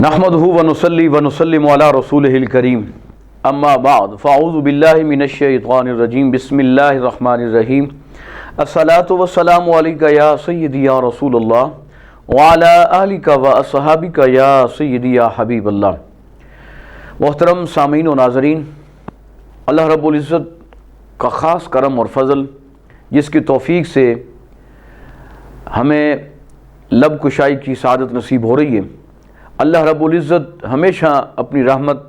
نحمدہ ونصلی ونسلم علی رسولہ الکریم اما بعد فاعوذ باللہ من الشیطان الرجیم بسم اللہ الرحمن الرحیم الصلاۃ والسلام علیک یا سیدی یا رسول اللہ وعلی آلک واصحابک یا سیدی یا حبیب اللہ۔ محترم سامعین و ناظرین، اللہ رب العزت کا خاص کرم اور فضل جس کی توفیق سے ہمیں لب کشائی کی سعادت نصیب ہو رہی ہے، اللہ رب العزت ہمیشہ اپنی رحمت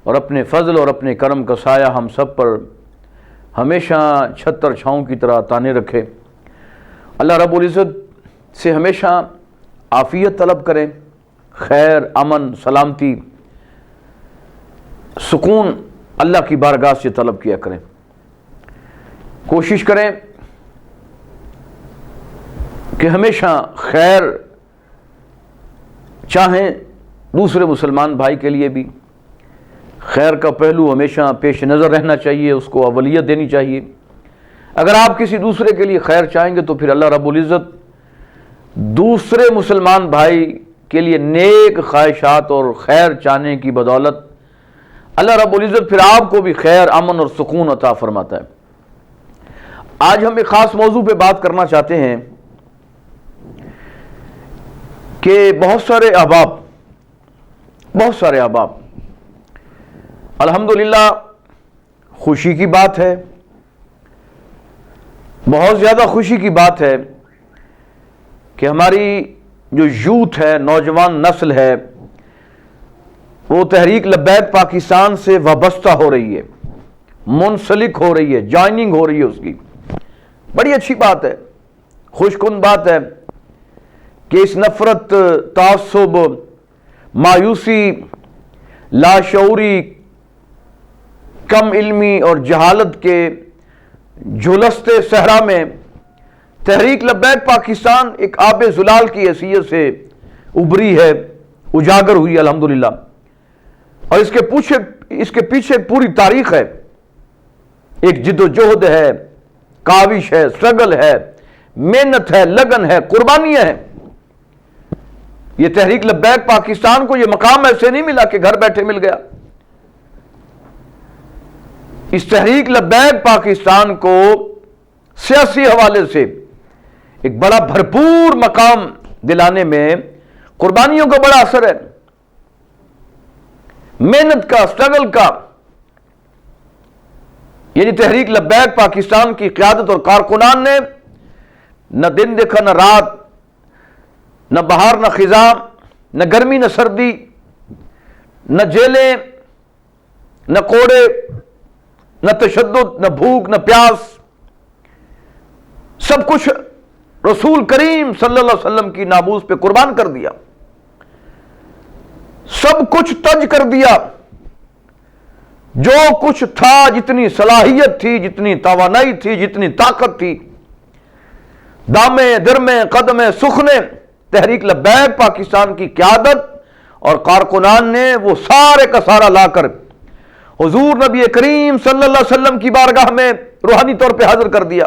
اور اپنے فضل اور اپنے کرم کا سایہ ہم سب پر ہمیشہ چھتر چھاؤں کی طرح تانے رکھے۔ اللہ رب العزت سے ہمیشہ عافیت طلب کریں، خیر، امن، سلامتی، سکون اللہ کی بارگاہ سے طلب کیا کریں۔ کوشش کریں کہ ہمیشہ خیر چاہیں، دوسرے مسلمان بھائی کے لیے بھی خیر کا پہلو ہمیشہ پیش نظر رہنا چاہیے، اس کو اولیت دینی چاہیے۔ اگر آپ کسی دوسرے کے لیے خیر چاہیں گے تو پھر اللہ رب العزت دوسرے مسلمان بھائی کے لیے نیک خواہشات اور خیر چاہنے کی بدولت اللہ رب العزت پھر آپ کو بھی خیر، امن اور سکون عطا فرماتا ہے۔ آج ہم ایک خاص موضوع پہ بات کرنا چاہتے ہیں کہ بہت سارے احباب الحمدللہ خوشی کی بات ہے، بہت زیادہ خوشی کی بات ہے کہ ہماری جو یوتھ ہے، نوجوان نسل ہے، وہ تحریک لبیک پاکستان سے وابستہ ہو رہی ہے، منسلک ہو رہی ہے، جوائننگ ہو رہی ہے اس کی۔ بڑی اچھی بات ہے، خوش کن بات ہے کہ اس نفرت، تعصب، مایوسی، لاشعوری، کم علمی اور جہالت کے جھلستے صحرا میں تحریک لبیک پاکستان ایک آب زلال کی حیثیت سے ابھری ہے، اجاگر ہوئی الحمدللہ۔ اور اس کے پیچھے پوری تاریخ ہے، ایک جد و جہد ہے، کاوش ہے، سٹرگل ہے، محنت ہے، لگن ہے، قربانیاں ہیں۔ یہ تحریک لبیک پاکستان کو یہ مقام ایسے نہیں ملا کہ گھر بیٹھے مل گیا۔ اس تحریک لبیک پاکستان کو سیاسی حوالے سے ایک بڑا بھرپور مقام دلانے میں قربانیوں کا بڑا اثر ہے، محنت کا، سٹرگل کا۔ یعنی تحریک لبیک پاکستان کی قیادت اور کارکنان نے نہ دن دیکھا، نہ رات، نہ بہار نہ خزاں، نہ گرمی نہ سردی، نہ جیلیں، نہ کوڑے، نہ تشدد، نہ بھوک، نہ پیاس، سب کچھ رسول کریم صلی اللہ علیہ وسلم کی ناموس پہ قربان کر دیا، سب کچھ تج کر دیا۔ جو کچھ تھا، جتنی صلاحیت تھی، جتنی توانائی تھی، جتنی طاقت تھی، دامے درمے قدمے سخنے تحریک لبیک پاکستان کی قیادت اور کارکنان نے وہ سارے کا سارا لا کر حضور نبی کریم صلی اللہ علیہ وسلم کی بارگاہ میں روحانی طور پہ حاضر کر دیا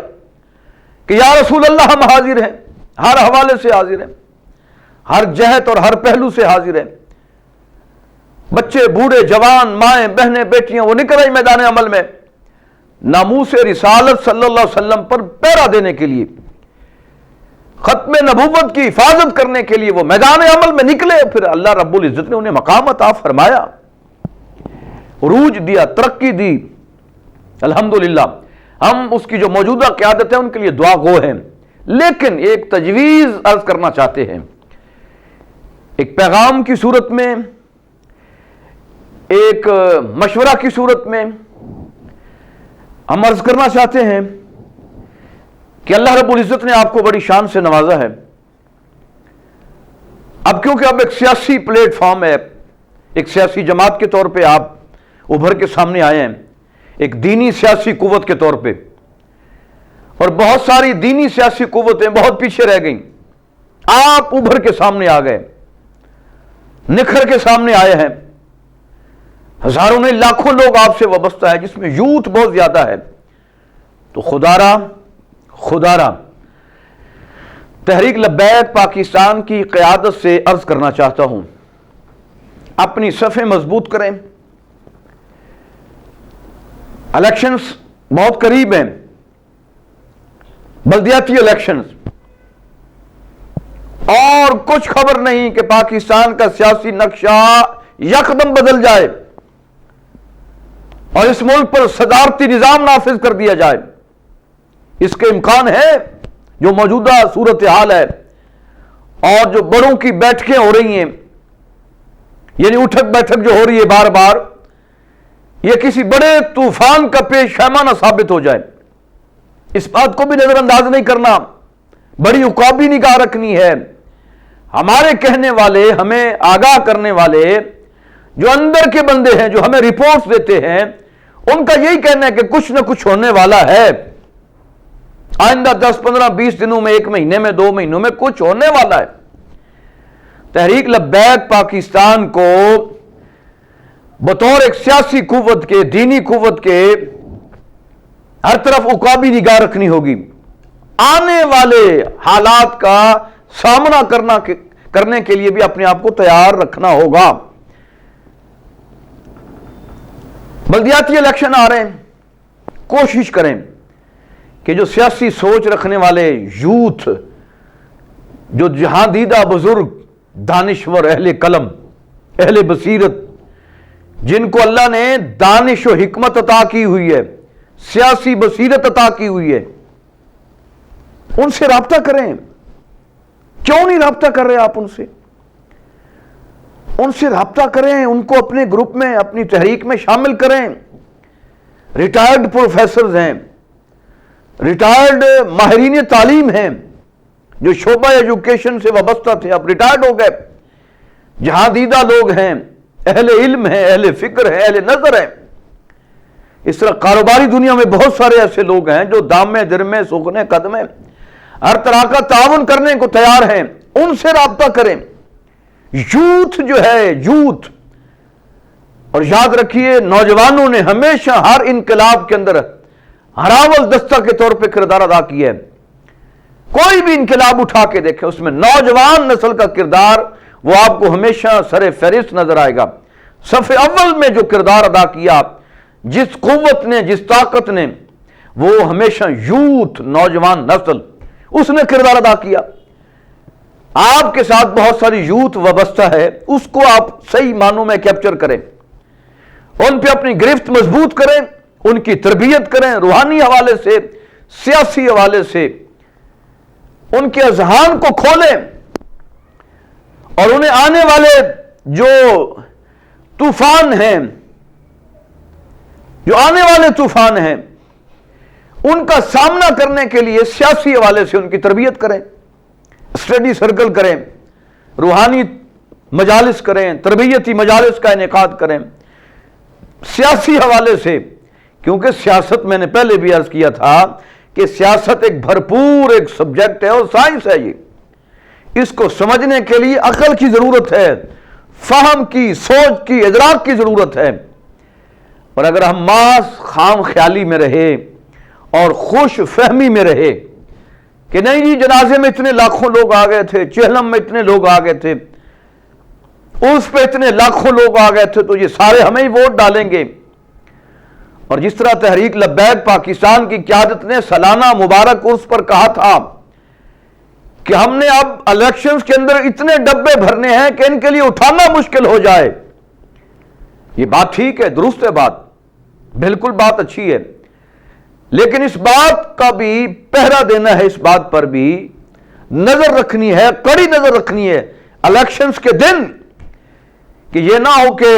کہ یا رسول اللہ، ہم حاضر ہیں، ہر حوالے سے حاضر ہیں، ہر جہت اور ہر پہلو سے حاضر ہیں۔ بچے، بوڑھے، جوان، مائیں، بہنیں، بیٹیاں، وہ نکل آئی میدان عمل میں ناموس رسالت صلی اللہ علیہ وسلم پر پہرا دینے کے لیے، ختم نبوت کی حفاظت کرنے کے لیے وہ میدان عمل میں نکلے۔ پھر اللہ رب العزت نے انہیں مقام عطا فرمایا، عروج دیا، ترقی دی الحمدللہ۔ ہم اس کی جو موجودہ قیادت ہے ان کے لیے دعا گو ہیں، لیکن ایک تجویز عرض کرنا چاہتے ہیں، ایک پیغام کی صورت میں، ایک مشورہ کی صورت میں ہم عرض کرنا چاہتے ہیں کہ اللہ رب العزت نے آپ کو بڑی شان سے نوازا ہے۔ اب کیونکہ اب ایک سیاسی پلیٹ فارم ہے، ایک سیاسی جماعت کے طور پہ آپ ابھر کے سامنے آئے ہیں، ایک دینی سیاسی قوت کے طور پہ، اور بہت ساری دینی سیاسی قوتیں بہت پیچھے رہ گئیں، آپ ابھر کے سامنے آ گئے، نکھر کے سامنے آئے ہیں، ہزاروں نہیں لاکھوں لوگ آپ سے وابستہ ہے، جس میں یوتھ بہت زیادہ ہے۔ تو خدا را تحریک لبیک پاکستان کی قیادت سے عرض کرنا چاہتا ہوں اپنی صفیں مضبوط کریں. الیکشنز بہت قریب ہیں، بلدیاتی الیکشنز، اور کچھ خبر نہیں کہ پاکستان کا سیاسی نقشہ یکدم بدل جائے اور اس ملک پر صدارتی نظام نافذ کر دیا جائے. اس کے امکان ہے. جو موجودہ صورتحال ہے اور جو بڑوں کی بیٹھکیں ہو رہی ہیں، یعنی اٹھک بیٹھک جو ہو رہی ہے بار بار، یہ کسی بڑے طوفان کا پیش خیمہ ثابت ہو جائے. اس بات کو بھی نظر انداز نہیں کرنا، بڑی عقابی نگاہ رکھنی ہے. ہمارے کہنے والے، ہمیں آگاہ کرنے والے جو اندر کے بندے ہیں، جو ہمیں رپورٹس دیتے ہیں، ان کا یہی کہنا ہے کہ کچھ نہ کچھ ہونے والا ہے. آئندہ 10 15 20 دنوں میں، 1 مہینے میں، 2 مہینوں میں کچھ ہونے والا ہے. تحریک لبیک پاکستان کو بطور ایک سیاسی قوت کے، دینی قوت کے، ہر طرف عقابی نگاہ رکھنی ہوگی. آنے والے حالات کا سامنا کرنے کے لیے بھی اپنے آپ کو تیار رکھنا ہوگا. بلدیاتی الیکشن آ رہے ہیں. کوشش کریں کہ جو سیاسی سوچ رکھنے والے یوتھ، جو جہاں دیدہ بزرگ، دانشور، اہل قلم، اہل بصیرت، جن کو اللہ نے دانش و حکمت عطا کی ہوئی ہے، سیاسی بصیرت عطا کی ہوئی ہے، ان سے رابطہ کریں. کیوں نہیں رابطہ کر رہے آپ ان سے؟ ان سے رابطہ کریں، ان کو اپنے گروپ میں، اپنی تحریک میں شامل کریں. ریٹائرڈ پروفیسرز ہیں، ریٹائرڈ ماہرین تعلیم ہیں، جو شعبہ ایجوکیشن سے وابستہ تھے، اب ریٹائرڈ ہو گئے. جہاں دیدہ لوگ ہیں، اہل علم ہیں، اہل فکر ہیں، اہل نظر ہیں. اس طرح کاروباری دنیا میں بہت سارے ایسے لوگ ہیں جو دامے درمے سکنے قدمے ہر طرح کا تعاون کرنے کو تیار ہیں. ان سے رابطہ کریں. یوتھ جو ہے، یوتھ، اور یاد رکھیے نوجوانوں نے ہمیشہ ہر انقلاب کے اندر ہراول دستہ کے طور پہ کردار ادا کیا ہے. کوئی بھی انقلاب اٹھا کے دیکھیں، اس میں نوجوان نسل کا کردار وہ آپ کو ہمیشہ سر فہرست نظر آئے گا. صف اول میں جو کردار ادا کیا، جس قوت نے، جس طاقت نے، وہ ہمیشہ یوتھ، نوجوان نسل، اس نے کردار ادا کیا. آپ کے ساتھ بہت ساری یوتھ وابستہ ہے، اس کو آپ صحیح معنوں میں کیپچر کریں، ان پہ اپنی گرفت مضبوط کریں، ان کی تربیت کریں، روحانی حوالے سے، سیاسی حوالے سے ان کے اذہان کو کھولیں، اور انہیں آنے والے جو طوفان ہیں، جو آنے والے طوفان ہیں، ان کا سامنا کرنے کے لیے سیاسی حوالے سے ان کی تربیت کریں، اسٹڈی سرکل کریں، روحانی مجالس کریں، تربیتی مجالس کا انعقاد کریں. سیاسی حوالے سے، کیونکہ سیاست، میں نے پہلے بھی عرض کیا تھا کہ سیاست ایک بھرپور ایک سبجیکٹ ہے اور سائنس ہے. اس کو سمجھنے کے لیے عقل کی ضرورت ہے، فہم کی، سوچ کی، ادراک کی ضرورت ہے. اور اگر ہم محض خام خیالی میں رہے اور خوش فہمی میں رہے کہ نہیں جی جنازے میں اتنے لاکھوں لوگ آ گئے تھے، چہلم میں اتنے لوگ آ گئے تھے، اس پہ اتنے لاکھوں لوگ آ گئے تھے، تو یہ سارے ہمیں ہی ووٹ ڈالیں گے. اور جس طرح تحریک لبیک پاکستان کی قیادت نے سالانہ مبارک عرس پر کہا تھا کہ ہم نے اب الیکشنز کے اندر اتنے ڈبے بھرنے ہیں کہ ان کے لیے اٹھانا مشکل ہو جائے. یہ بات ٹھیک ہے، درست ہے، بات بالکل بات اچھی ہے، لیکن اس بات کا بھی پہرا دینا ہے، اس بات پر بھی نظر رکھنی ہے، کڑی نظر رکھنی ہے الیکشنز کے دن، کہ یہ نہ ہو کہ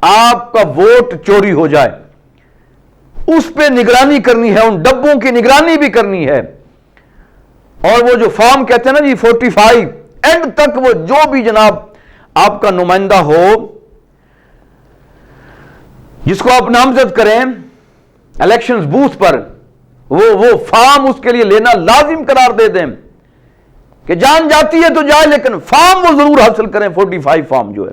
آپ کا ووٹ چوری ہو جائے. اس پہ نگرانی کرنی ہے، ان ڈبوں کی نگرانی بھی کرنی ہے. اور وہ جو فارم کہتے ہیں نا جی 45 اینڈ تک، وہ جو بھی جناب آپ کا نمائندہ ہو جس کو آپ نامزد کریں الیکشنز بوتھ پر، وہ فارم اس کے لیے لینا لازم قرار دے دیں کہ جان جاتی ہے تو جائے، لیکن فارم وہ ضرور حاصل کریں. 45 فارم جو ہے،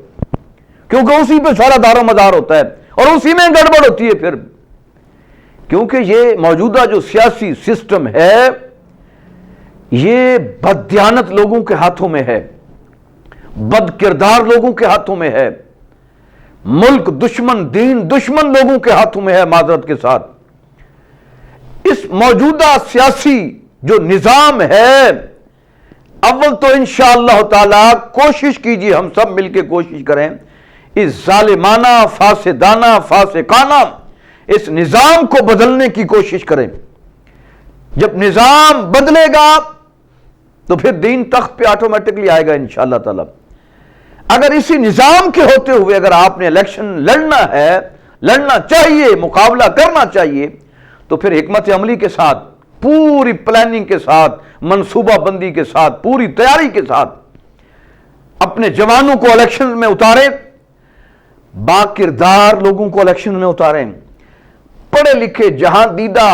کیونکہ اسی پہ سارا دار و مدار ہوتا ہے اور اسی میں گڑبڑ ہوتی ہے پھر. کیونکہ یہ موجودہ جو سیاسی سسٹم ہے یہ بددیانت لوگوں کے ہاتھوں میں ہے، بد کردار لوگوں کے ہاتھوں میں ہے. ملک دشمن، دین دشمن لوگوں کے ہاتھوں میں ہے معذرت کے ساتھ۔ اس موجودہ سیاسی جو نظام ہے، اول تو انشاءاللہ تعالی کوشش کیجیے، ہم سب مل کے کوشش کریں، اس ظالمانہ، فاسدانہ، فاسقانہ اس نظام کو بدلنے کی کوشش کریں۔ جب نظام بدلے گا تو پھر دین تخت پہ آٹومیٹکلی آئے گا انشاءاللہ تعالی۔ اگر اسی نظام کے ہوتے ہوئے اگر آپ نے الیکشن لڑنا ہے، لڑنا چاہیے، مقابلہ کرنا چاہیے، تو پھر حکمت عملی کے ساتھ، پوری پلاننگ کے ساتھ، منصوبہ بندی کے ساتھ، پوری تیاری کے ساتھ اپنے جوانوں کو الیکشن میں اتاریں، با کردار لوگوں کو الیکشن میں اتاریں، پڑھے لکھے جہاں دیدہ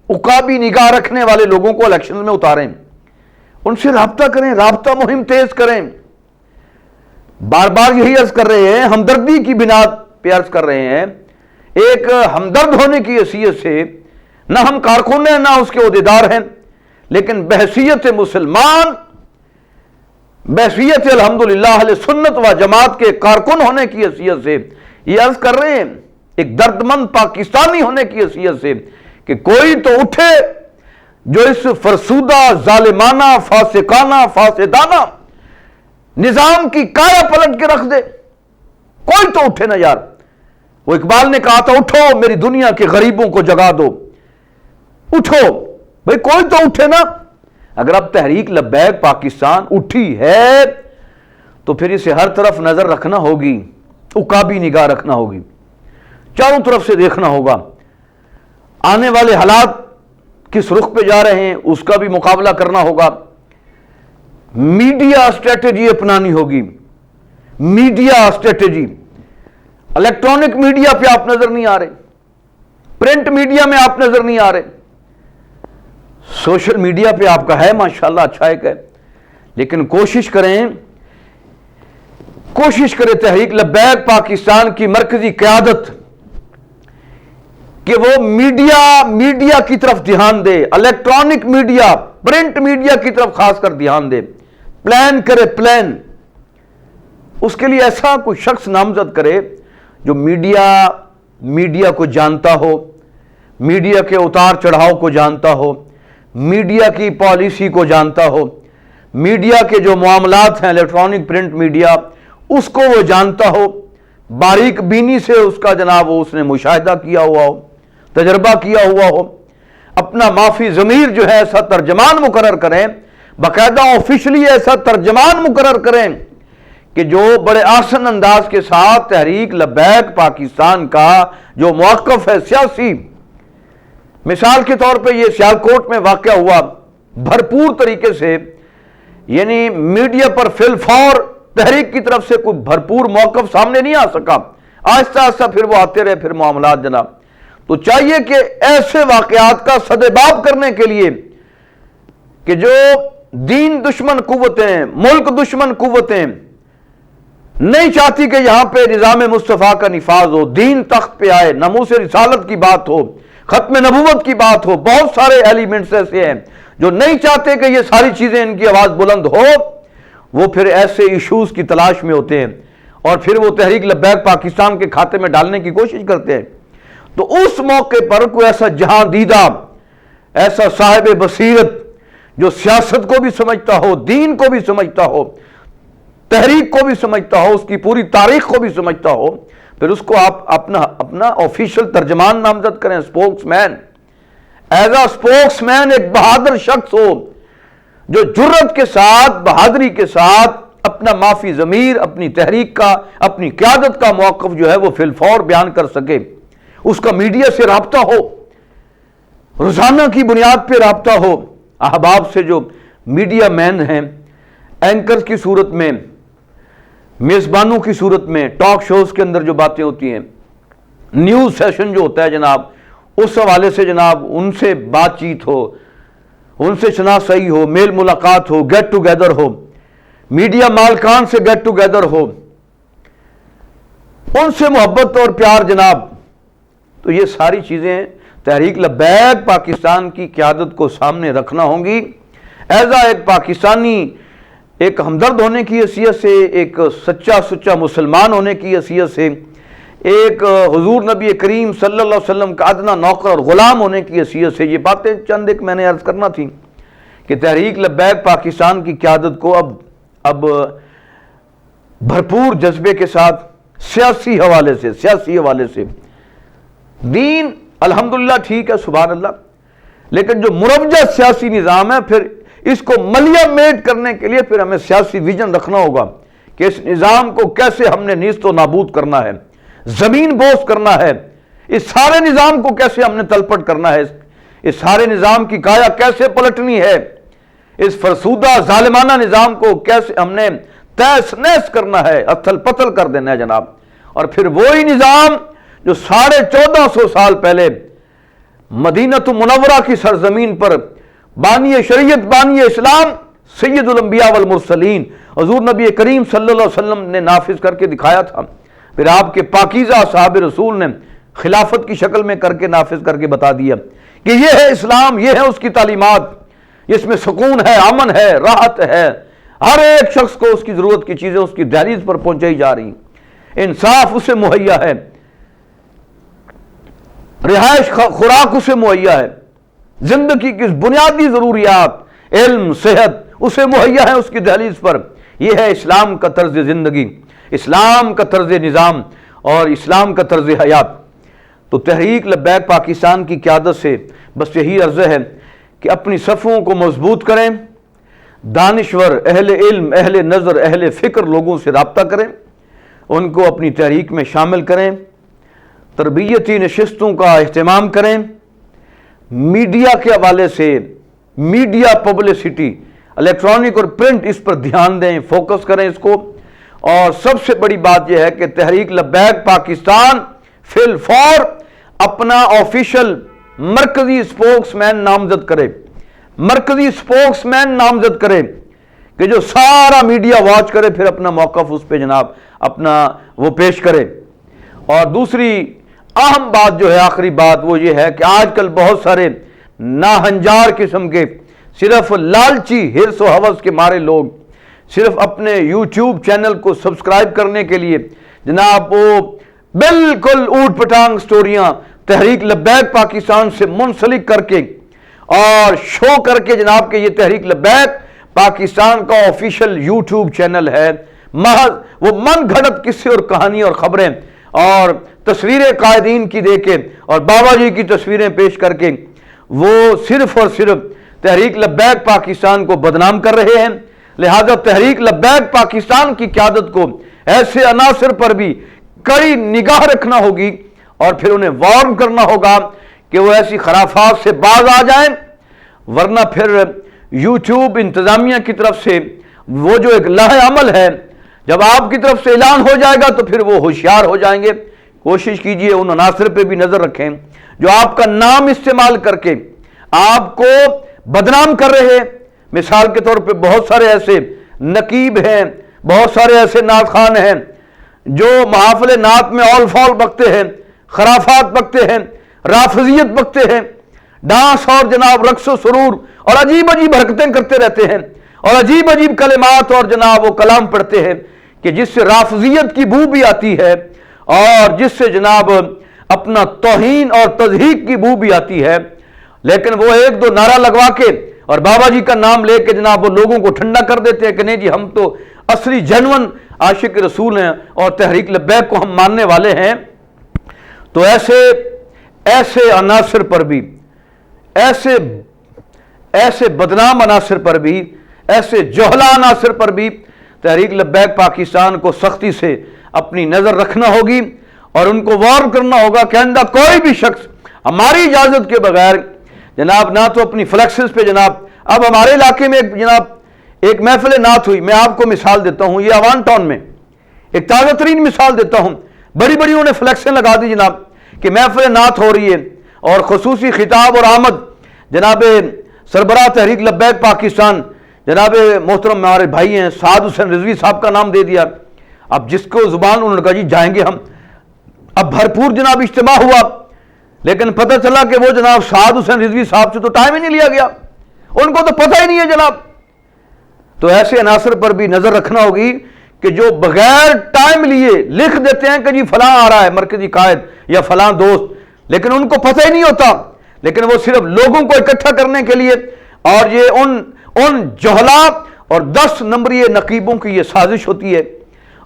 عقابی نگاہ رکھنے والے لوگوں کو الیکشن میں اتاریں، ان سے رابطہ کریں، رابطہ مہم تیز کریں۔ بار بار یہی عرض کر رہے ہیں، ہمدردی کی بنیاد پہ عرض کر رہے ہیں، ایک ہمدرد ہونے کی حیثیت سے، نہ ہم کارکن ہیں نہ اس کے عہدیدار ہیں، لیکن بحیثیت مسلمان، بحیثیت الحمدللہ اہل سنت و جماعت کے کارکن ہونے کی حیثیت سے یہ عرض کر رہے ہیں، ایک دردمند پاکستانی ہونے کی حیثیت سے، کہ کوئی تو اٹھے جو اس فرسودہ، ظالمانہ، فاسقانہ، فاسدانہ نظام کی کایا پلٹ کے رکھ دے۔ کوئی تو اٹھے نا یار۔ وہ اقبال نے کہا تھا، اٹھو میری دنیا کے غریبوں کو جگا دو، اٹھو بھئی، کوئی تو اٹھے نا۔ اگر اب تحریک لبیک پاکستان اٹھی ہے تو پھر اسے ہر طرف نظر رکھنا ہوگی، عقابی نگاہ رکھنا ہوگی، چاروں طرف سے دیکھنا ہوگا، آنے والے حالات کس رخ پہ جا رہے ہیں اس کا بھی مقابلہ کرنا ہوگا، میڈیا اسٹریٹجی اپنانی ہوگی، میڈیا اسٹریٹجی۔ الیکٹرانک میڈیا پہ آپ نظر نہیں آ رہے، پرنٹ میڈیا میں آپ نظر نہیں آ رہے، سوشل میڈیا پہ آپ کا ہے ماشاءاللہ، اچھا ایک ہے، لیکن کوشش کریں تحریک لبیک پاکستان کی مرکزی قیادت کہ وہ میڈیا کی طرف دھیان دے، الیکٹرانک میڈیا، پرنٹ میڈیا کی طرف خاص کر دھیان دے، پلان کرے، پلان۔ اس کے لیے ایسا کوئی شخص نامزد کرے جو میڈیا کو جانتا ہو، میڈیا کے اتار چڑھاؤ کو جانتا ہو، میڈیا کی پالیسی کو جانتا ہو، میڈیا کے جو معاملات ہیں الیکٹرانک پرنٹ میڈیا اس کو وہ جانتا ہو، باریک بینی سے اس کا جناب اس نے مشاہدہ کیا ہوا ہو، تجربہ کیا ہوا ہو، اپنا معافی ضمیر جو ہے ایسا ترجمان مقرر کریں، باقاعدہ آفیشلی ایسا ترجمان مقرر کریں کہ جو بڑے آسن انداز کے ساتھ تحریک لبیک پاکستان کا جو موقف ہے سیاسی، مثال کے طور پہ یہ سیالکوٹ میں واقعہ ہوا، بھرپور طریقے سے، یعنی میڈیا پر فی الفور تحریک کی طرف سے کوئی بھرپور موقف سامنے نہیں آ سکا، آہستہ آہستہ پھر وہ آتے رہے، پھر معاملات جناب۔ تو چاہیے کہ ایسے واقعات کا سدباب کرنے کے لیے کہ جو دین دشمن قوتیں، ملک دشمن قوتیں نہیں چاہتی کہ یہاں پہ نظام مصطفیٰ کا نفاذ ہو، دین تخت پہ آئے، ناموس رسالت کی بات ہو، ختم نبوت کی بات ہو، بہت سارے ایلیمنٹس ایسے ہیں جو نہیں چاہتے کہ یہ ساری چیزیں ان کی آواز بلند ہو، وہ پھر ایسے ایشوز کی تلاش میں ہوتے ہیں اور پھر وہ تحریک لبیک پاکستان کے کھاتے میں ڈالنے کی کوشش کرتے ہیں۔ تو اس موقع پر کوئی ایسا جہاں دیدہ، ایسا صاحب بصیرت جو سیاست کو بھی سمجھتا ہو، دین کو بھی سمجھتا ہو، تحریک کو بھی سمجھتا ہو، اس کی پوری تاریخ کو بھی سمجھتا ہو، پھر اس کو آپ اپنا آفیشل ترجمان نامزد کریں، spokesman, as a spokesman ایک بہادر شخص ہو جو جرت کے ساتھ، بہادری کے ساتھ اپنا معافی ضمیر، اپنی تحریک کا، اپنی قیادت کا موقف جو ہے وہ فی الفور بیان کر سکے، اس کا میڈیا سے رابطہ ہو، روزانہ کی بنیاد پہ رابطہ ہو، احباب سے جو میڈیا مین ہیں، اینکرز کی صورت میں، میزبانوں کی صورت میں، ٹاک شوز کے اندر جو باتیں ہوتی ہیں، نیوز سیشن جو ہوتا ہے جناب، اس حوالے سے جناب ان سے بات چیت ہو، ان سے شناسائی ہو، میل ملاقات ہو، گیٹ ٹوگیدر ہو، میڈیا مالکان سے گیٹ ٹوگیدر ہو، ان سے محبت اور پیار جناب۔ تو یہ ساری چیزیں تحریک لبیک پاکستان کی قیادت کو سامنے رکھنا ہوں گی، ایزا ایک پاکستانی، ایک ہمدرد ہونے کی حیثیت سے، ایک سچا مسلمان ہونے کی حیثیت سے، ایک حضور نبی کریم صلی اللہ علیہ وسلم کا ادنا نوکر اور غلام ہونے کی حیثیت سے یہ باتیں چند ایک میں نے عرض کرنا تھی کہ تحریک لبیک پاکستان کی قیادت کو اب بھرپور جذبے کے ساتھ سیاسی حوالے سے دین الحمدللہ ٹھیک ہے، سبحان اللہ، لیکن جو مروجہ سیاسی نظام ہے پھر اس کو ملیا میٹ کرنے کے لیے پھر ہمیں سیاسی ویژن رکھنا ہوگا کہ اس نظام کو کیسے ہم نے نیست و نابود کرنا ہے، زمین بوس کرنا ہے، اس سارے نظام کو کیسے ہم نے تلپٹ کرنا ہے، اس سارے نظام کی کایا کیسے پلٹنی ہے، اس فرسودہ ظالمانہ نظام کو کیسے ہم نے تیس نیس کرنا ہے، اتھل پتل کر دینا ہے جناب۔ اور پھر وہی نظام جو 1450 سال پہلے مدینہ منورہ کی سرزمین پر بانی شریعت بانی اسلام سید الانبیاء والمرسلین حضور نبی کریم صلی اللہ علیہ وسلم نے نافذ کر کے دکھایا تھا، پھر آپ کے پاکیزہ صحابہ رسول نے خلافت کی شکل میں کر کے نافذ کر کے بتا دیا کہ یہ ہے اسلام، یہ ہے اس کی تعلیمات، اس میں سکون ہے، امن ہے، راحت ہے، ہر ایک شخص کو اس کی ضرورت کی چیزیں اس کی دہلیز پر پہنچائی جا رہی ہیں، انصاف اسے مہیا ہے، رہائش خوراک اسے مہیا ہے، زندگی کی بنیادی ضروریات علم صحت اسے مہیا ہے اس کی دہلیز پر۔ یہ ہے اسلام کا طرز زندگی، اسلام کا طرز نظام اور اسلام کا طرز حیات۔ تو تحریک لبیک پاکستان کی قیادت سے بس یہی عرض ہے کہ اپنی صفوں کو مضبوط کریں، دانشور اہل علم اہل نظر اہل فکر لوگوں سے رابطہ کریں، ان کو اپنی تحریک میں شامل کریں، تربیتی نشستوں کا اہتمام کریں، میڈیا کے حوالے سے میڈیا پبلسٹی الیکٹرانک اور پرنٹ اس پر دھیان دیں، فوکس کریں اس کو۔ اور سب سے بڑی بات یہ ہے کہ تحریک لبیک پاکستان فی الفور اپنا آفیشل مرکزی سپوکس مین نامزد کرے، مرکزی سپوکس مین نامزد کرے کہ جو سارا میڈیا واچ کرے، پھر اپنا موقف اس پہ جناب اپنا وہ پیش کرے۔ اور دوسری اہم بات جو ہے، آخری بات، وہ یہ ہے کہ آج کل بہت سارے ناہنجار قسم کے صرف لالچی ہرس و ہوس کے مارے لوگ صرف اپنے یوٹیوب چینل کو سبسکرائب کرنے کے لیے جناب وہ بالکل اوٹ پٹانگ سٹوریاں تحریک لبیک پاکستان سے منسلک کر کے اور شو کر کے جناب کہ یہ تحریک لبیک پاکستان کا آفیشل یوٹیوب چینل ہے، محض وہ من گھڑت قصے اور کہانی اور خبریں اور تصویریں قائدین کی دے کے اور بابا جی کی تصویریں پیش کر کے وہ صرف اور صرف تحریک لبیک پاکستان کو بدنام کر رہے ہیں۔ لہذا تحریک لبیک پاکستان کی قیادت کو ایسے عناصر پر بھی کڑی نگاہ رکھنا ہوگی اور پھر انہیں وارن کرنا ہوگا کہ وہ ایسی خرافات سے باز آ جائیں، ورنہ پھر یوٹیوب انتظامیہ کی طرف سے وہ جو ایک لاہ عمل ہے، جب آپ کی طرف سے اعلان ہو جائے گا تو پھر وہ ہوشیار ہو جائیں گے۔ کوشش کیجئے ان عناصر پہ بھی نظر رکھیں جو آپ کا نام استعمال کر کے آپ کو بدنام کر رہے ہیں۔ مثال کے طور پہ بہت سارے ایسے نقیب ہیں، بہت سارے ایسے نعت خوان ہیں جو محافل نعت میں اول فال بکتے ہیں، خرافات بکتے ہیں، رافضیت بکتے ہیں، ڈانس اور جناب رقص و سرور اور عجیب عجیب حرکتیں کرتے رہتے ہیں اور عجیب عجیب کلمات اور جناب وہ کلام پڑھتے ہیں کہ جس سے رافضیت کی بو بھی آتی ہے اور جس سے جناب اپنا توہین اور تضحیک کی بو بھی آتی ہے، لیکن وہ ایک دو نعرہ لگوا کے اور بابا جی کا نام لے کے جناب وہ لوگوں کو ٹھنڈا کر دیتے ہیں کہ نہیں جی ہم تو اصلی جنون عاشق رسول ہیں اور تحریک لبیک کو ہم ماننے والے ہیں۔ تو ایسے عناصر پر بھی، ایسے بدنام عناصر پر بھی، ایسے جہلا عناصر پر بھی تحریک لبیک پاکستان کو سختی سے اپنی نظر رکھنا ہوگی اور ان کو وارن کرنا ہوگا کہ آئندہ کوئی بھی شخص ہماری اجازت کے بغیر جناب نہ تو اپنی فلیکسز پہ جناب، اب ہمارے علاقے میں ایک محفل نعت ہوئی، میں آپ کو مثال دیتا ہوں، یہ اوان ٹاؤن میں ایک تازہ ترین مثال دیتا ہوں، بڑی بڑی انہوں نے فلیکسیں لگا دی جناب کہ محفل نعت ہو رہی ہے اور خصوصی خطاب اور آمد جناب سربراہ تحریک لبیک پاکستان جناب محترم ہمارے بھائی ہیں سعد حسین رضوی صاحب کا نام دے دیا۔ اب جس کو زبان انہوں نے کہا جی جائیں گے ہم، اب بھرپور جناب اجتماع ہوا، لیکن پتہ چلا کہ وہ جناب سعد حسین رضوی صاحب سے تو ٹائم ہی نہیں لیا گیا، ان کو تو پتہ ہی نہیں ہے جناب۔ تو ایسے عناصر پر بھی نظر رکھنا ہوگی کہ جو بغیر ٹائم لیے لکھ دیتے ہیں کہ جی فلاں آ رہا ہے مرکزی قائد یا فلاں دوست، لیکن ان کو پتہ ہی نہیں ہوتا، لیکن وہ صرف لوگوں کو اکٹھا کرنے کے لیے، اور یہ ان جہلا اور 10 نمبری نقیبوں کی یہ سازش ہوتی ہے،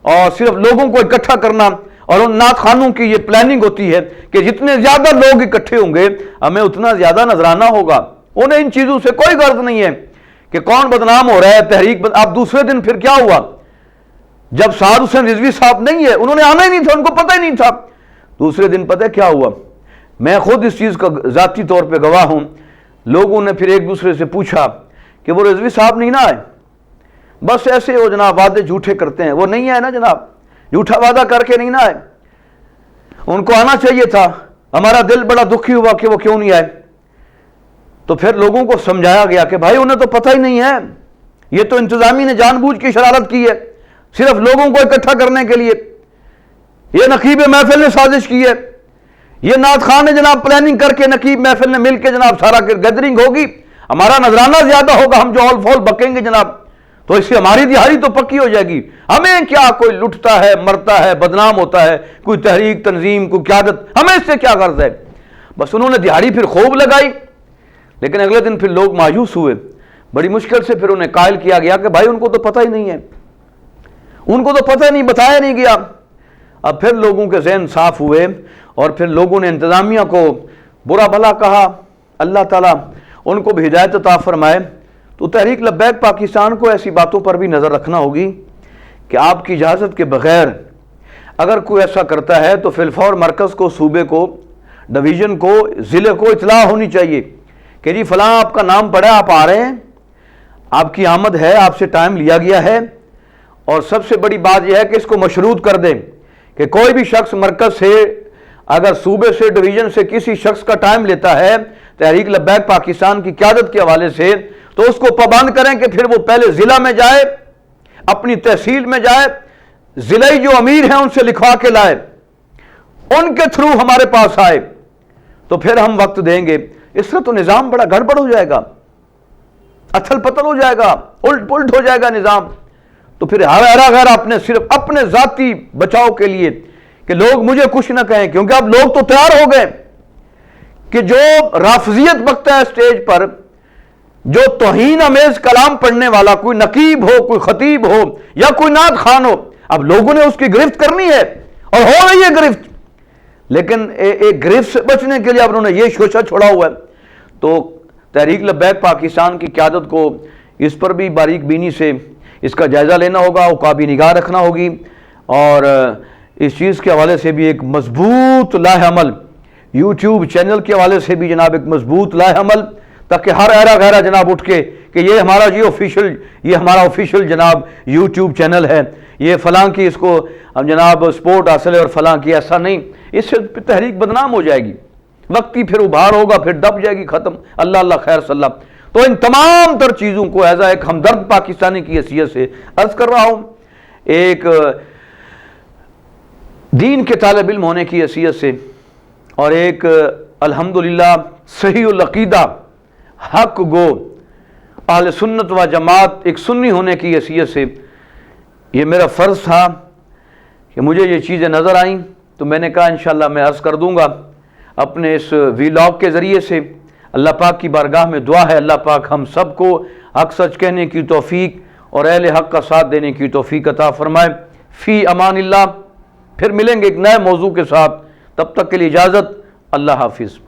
اور صرف لوگوں کو اکٹھا کرنا، اور ان نعت خانوں کی یہ پلاننگ ہوتی ہے کہ جتنے زیادہ لوگ اکٹھے ہوں گے ہمیں اتنا زیادہ نذرانہ ہوگا۔ انہیں ان چیزوں سے کوئی غرض نہیں ہے کہ کون بدنام ہو رہا ہے، تحریک اب دوسرے دن پھر کیا ہوا، جب سعد حسین رضوی صاحب نہیں ہے، انہوں نے آنا ہی نہیں تھا، ان کو پتہ ہی نہیں تھا، دوسرے دن پتہ کیا ہوا، میں خود اس چیز کا ذاتی طور پہ گواہ ہوں، لوگوں نے پھر ایک دوسرے سے پوچھا کہ وہ رضوی صاحب نہیں نہ آئے، بس ایسے وہ جناب وعدے جھوٹے کرتے ہیں، وہ نہیں آئے نا جناب، جھوٹا وعدہ کر کے نہیں نہ آئے، ان کو آنا چاہیے تھا، ہمارا دل بڑا دکھی ہوا کہ وہ کیوں نہیں آئے۔ تو پھر لوگوں کو سمجھایا گیا کہ بھائی انہیں تو پتہ ہی نہیں ہے، یہ تو انتظامی نے جان بوجھ کی شرارت کی ہے، صرف لوگوں کو اکٹھا کرنے کے لیے، یہ نقیب محفل نے سازش کی ہے، یہ نعت خان نے جناب پلاننگ کر کے نقیب محفل نے مل کے جناب سارا گیدرنگ ہوگی، ہمارا نذرانہ زیادہ ہوگا، ہم جو ہول فول بکیں گے جناب، تو اس سے ہماری دہاڑی تو پکی ہو جائے گی، ہمیں کیا کوئی لٹتا ہے مرتا ہے بدنام ہوتا ہے، کوئی تحریک تنظیم کوئی قیادت، ہمیں اس سے کیا غرض ہے۔ بس انہوں نے دہاڑی پھر خوب لگائی، لیکن اگلے دن پھر لوگ مایوس ہوئے، بڑی مشکل سے پھر انہیں قائل کیا گیا کہ بھائی ان کو تو پتہ ہی نہیں ہے، ان کو تو پتہ نہیں، بتایا نہیں گیا۔ اب پھر لوگوں کے ذہن صاف ہوئے اور پھر لوگوں نے انتظامیہ کو برا بھلا کہا، اللہ تعالیٰ ان کو بھی ہدایت عطا فرمائے۔ تو تحریک لبیک پاکستان کو ایسی باتوں پر بھی نظر رکھنا ہوگی کہ آپ کی اجازت کے بغیر اگر کوئی ایسا کرتا ہے تو فی الفور مرکز کو، صوبے کو، ڈویژن کو، ضلع کو اطلاع ہونی چاہیے کہ جی فلاں آپ کا نام پڑا، آپ آ رہے ہیں، آپ کی آمد ہے، آپ سے ٹائم لیا گیا ہے، اور سب سے بڑی بات یہ ہے کہ اس کو مشروط کر دیں کہ کوئی بھی شخص مرکز سے اگر صوبے سے ڈویژن سے کسی شخص کا ٹائم لیتا ہے تحریک لبیک پاکستان کی قیادت کے حوالے سے، تو اس کو پابند کریں کہ پھر وہ پہلے ضلع میں جائے، اپنی تحصیل میں جائے، ضلعی جو امیر ہیں ان سے لکھوا کے لائے، ان کے تھرو ہمارے پاس آئے، تو پھر ہم وقت دیں گے۔ اس سے تو نظام بڑا گڑبڑ ہو جائے گا، اتھل پتل ہو جائے گا، الٹ پلٹ ہو جائے گا نظام۔ تو پھر ہر غیر اپنے صرف اپنے ذاتی بچاؤ کے لیے کہ لوگ مجھے کچھ نہ کہیں، کیونکہ اب لوگ تو تیار ہو گئے کہ جو رافضیت بکتا ہے اسٹیج پر، جو توہین امیز کلام پڑھنے والا کوئی نقیب ہو، کوئی خطیب ہو یا کوئی نعت خان ہو، اب لوگوں نے اس کی گرفت کرنی ہے اور ہو رہی ہے گرفت، لیکن ایک گرفت سے بچنے کے لیے اب انہوں نے یہ شوشہ چھوڑا ہوا ہے۔ تو تحریک لبیک پاکستان کی قیادت کو اس پر بھی باریک بینی سے اس کا جائزہ لینا ہوگا، عقابی نگاہ رکھنا ہوگی، اور اس چیز کے حوالے سے بھی ایک مضبوط لاہ عمل، یوٹیوب چینل کے حوالے سے بھی جناب ایک مضبوط لاہ عمل، تاکہ ہر ایرا غیرہ جناب اٹھ کے کہ یہ ہمارا یہ ہمارا آفیشیل جناب یوٹیوب چینل ہے، یہ فلاں کی اس کو جناب سپورٹ حاصل ہے اور فلاں کی، ایسا نہیں، اس سے تحریک بدنام ہو جائے گی، وقتی پھر ابھار ہوگا، پھر دب جائے گی، ختم۔ اللہ اللہ خیر صلی اللہ۔ تو ان تمام تر چیزوں کو ایز ایک ہمدرد پاکستانی کی حیثیت سے عرض کر رہا ہوں، ایک دین کے طالب علم ہونے کی حیثیت سے، اور ایک الحمدللہ صحیح العقیدہ حق گو اہل سنت و جماعت ایک سنی ہونے کی حیثیت سے یہ میرا فرض تھا کہ مجھے یہ چیزیں نظر آئیں، تو میں نے کہا انشاءاللہ میں عرض کر دوں گا اپنے اس ویلاگ کے ذریعے سے۔ اللہ پاک کی بارگاہ میں دعا ہے اللہ پاک ہم سب کو حق سچ کہنے کی توفیق اور اہل حق کا ساتھ دینے کی توفیق عطا فرمائے۔ فی امان اللہ، پھر ملیں گے ایک نئے موضوع کے ساتھ، تب تک کے لیے اجازت، اللہ حافظ۔